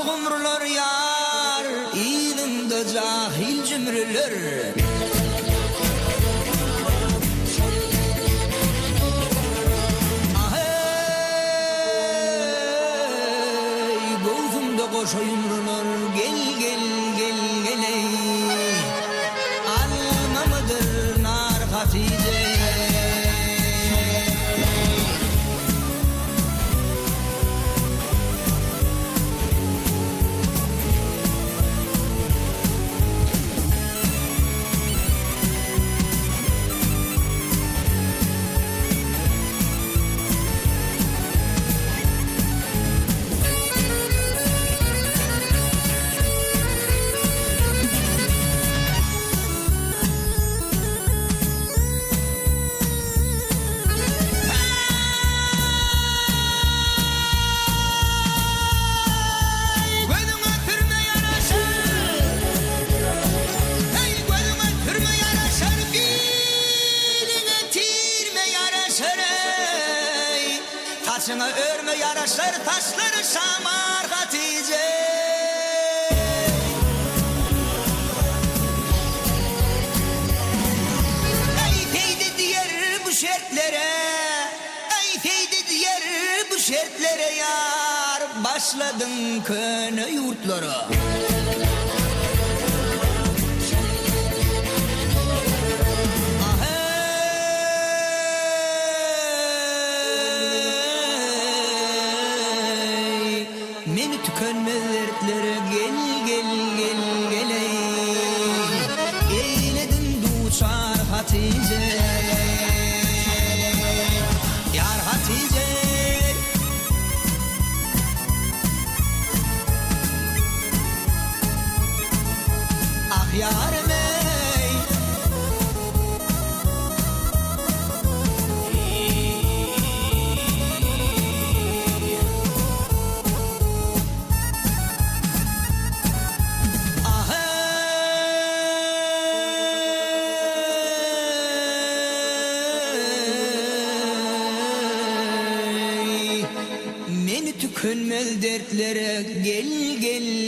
gumrular yar, ilinde cahil cümrüler. Ahey, gözümde koşa yumrular, gel gel gel gel ey. Alma mıdır nar Hatice? Taşına örme yaraşır, taşları şamar Hatice. Ey teydi diğer bu şertlere, ey teydi diğer bu şertlere yar, başladın köne yurtlara. Meni tükenmez dertlere gel gel gel gel ey. Eyledin duçar Hatice, yar Hatice. Ah yarım ey. Meni tükenmez dertlere gel gel